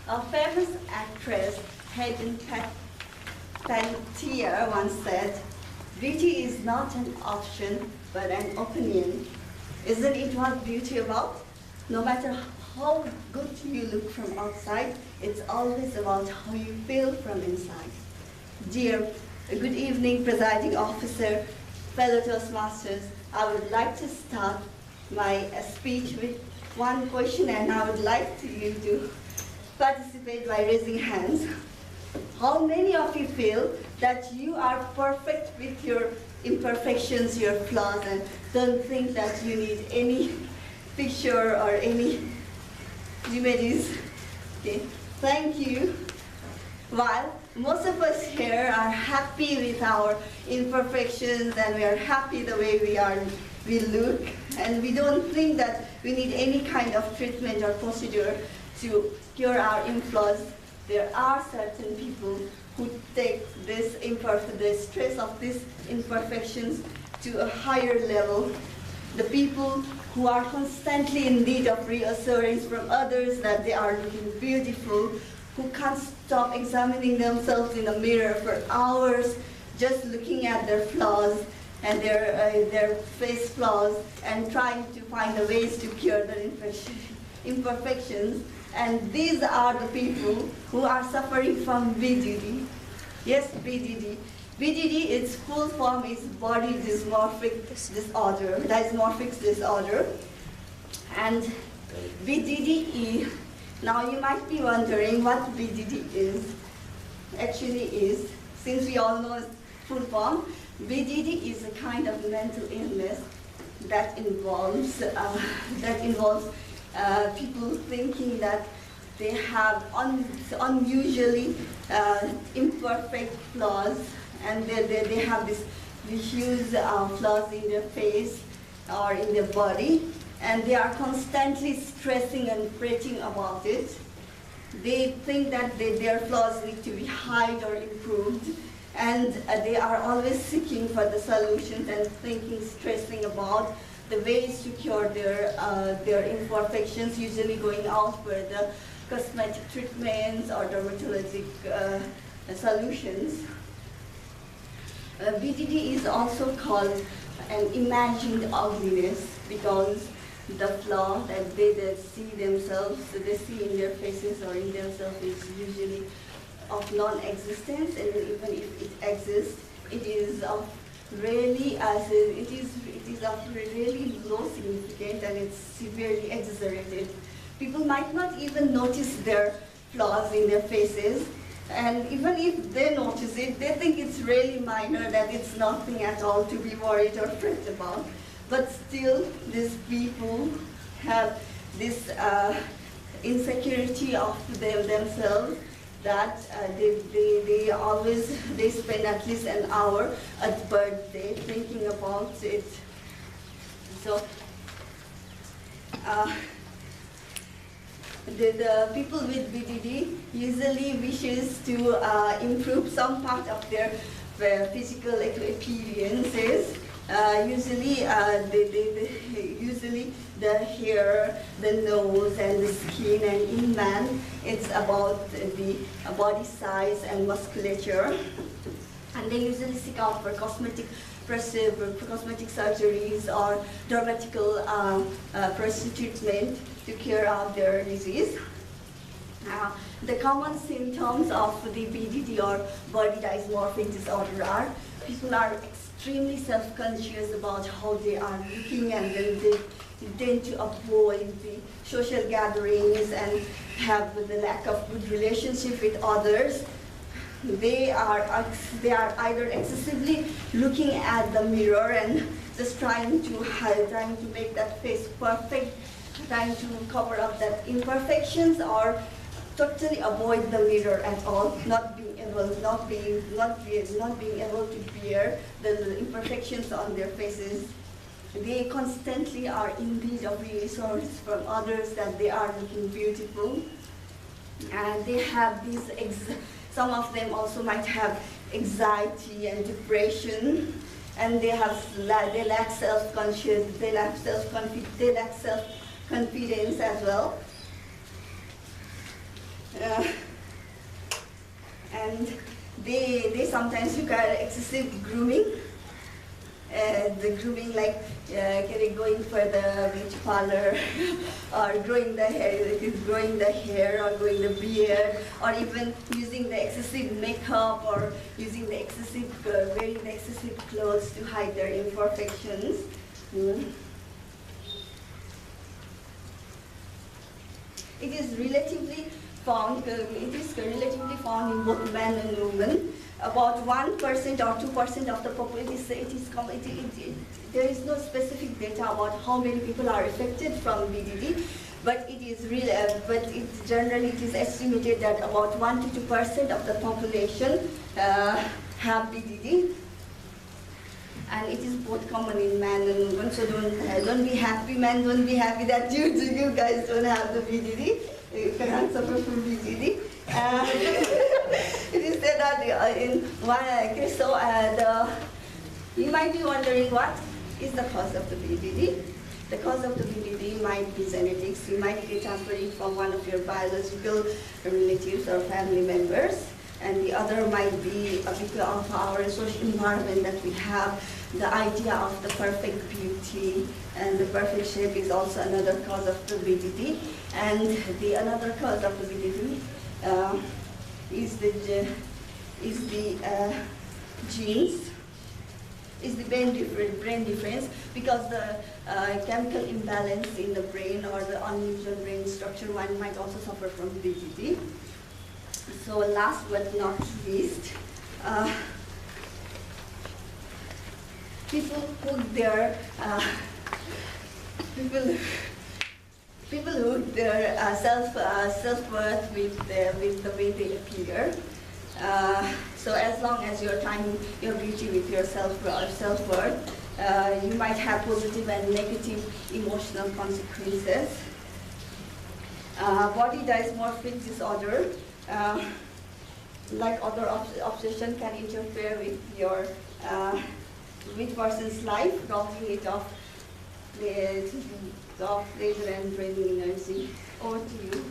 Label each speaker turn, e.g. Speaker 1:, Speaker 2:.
Speaker 1: A famous actress, Hayden Panettiere, once said, "Beauty is not an option, but an opinion." Isn't it what beauty about? No matter how good you look from outside, it's always about how you feel from inside. Dear, good evening, presiding officer, fellow Toastmasters. I would like to start my speech with one question, and I would like you to participate by raising hands. How many of you feel that you are perfect with your imperfections, your flaws, and don't think that you need any picture or any remedies? Okay, thank you. While most of us here are happy with our imperfections and we are happy the way we look, and we don't think that we need any kind of treatment or procedure to cure our flaws, there are certain people who take the stress of these imperfections to a higher level. The people who are constantly in need of reassurance from others that they are looking beautiful, who can't stop examining themselves in the mirror for hours, just looking at their flaws and their face flaws and trying to find the ways to cure their imperfections. And these are the people who are suffering from BDD. Yes, BDD. BDD, its full form is body dysmorphic disorder. And BDD, now you might be wondering what BDD actually is. Since we all know its full form, BDD is a kind of mental illness that involves people thinking that they have unusually imperfect flaws, and they have these huge flaws in their face or in their body, and they are constantly stressing and fretting about it. They think that their flaws need to be hid or improved, and they are always seeking for the solutions and stressing about the ways to cure their imperfections, usually going out for the cosmetic treatments or dermatologic solutions. BDD is also called an imagined ugliness because the flaw that they see themselves, they see in their faces or in themselves is usually of non-existence, and even if it exists, it is of really of really low significance, and it's severely exaggerated. People might not even notice their flaws in their faces, and even if they notice it, they think it's really minor, that it's nothing at all to be worried or fret about. But still, these people have this insecurity of themselves, that they spend at least an hour at birthday thinking about it. So the people with BDD usually wishes to improve some part of their physical appearances. Usually the hair, the nose, and the skin, and in man, it's about the body size and musculature. And they usually seek out for cosmetic surgeries or dermatical treatment to cure out their disease. The common symptoms of the BDD or body dysmorphic disorder are people are extremely self-conscious about how they are looking, and then they tend to avoid the social gatherings and have the lack of good relationship with others. They are either excessively looking at the mirror and just trying to make that face perfect, trying to cover up that imperfections, or totally avoid the mirror at all, not being able to bear the imperfections on their faces. They constantly are in need of reassurance from others that they are looking beautiful, and they have these. Some of them also might have anxiety and depression, and they lack self-confidence as well. Uh, and they sometimes require excessive grooming. The grooming, like going for the beauty parlor, or growing the hair, growing the hair, or growing the beard, or even using the excessive makeup, or using the excessive, wearing the excessive clothes to hide their imperfections. It is relatively found. It is relatively found in both men and women. About 1% or 2% of the population. There is no specific data about how many people are affected from BDD, but it is really. But generally it is estimated that about 1 to 2% of the population have BDD, and it is both common in men and women. So don't be happy, men. Don't be happy that you guys don't have the BDD. You cannot suffer from BDD. It is said that in one. Okay, so you might be wondering what is the cause of the BDD. The cause of the BDD might be genetics. You might be transferring from one of your biological relatives or family members, and the other might be because of our social environment that we have. The idea of the perfect beauty and the perfect shape is also another cause of the BDD. And the another cause of the BDD is the genes, is the brain difference, because the chemical imbalance in the brain or the unusual brain structure, one might also suffer from BDD. So last but not least, people hook their self-worth with the way they appear. So as long as you're tying your beauty with your self-worth, you might have positive and negative emotional consequences. Body dysmorphic disorder, like other obsession, can interfere with your with person's life, robbing it of pleasure and draining energy. Over to you.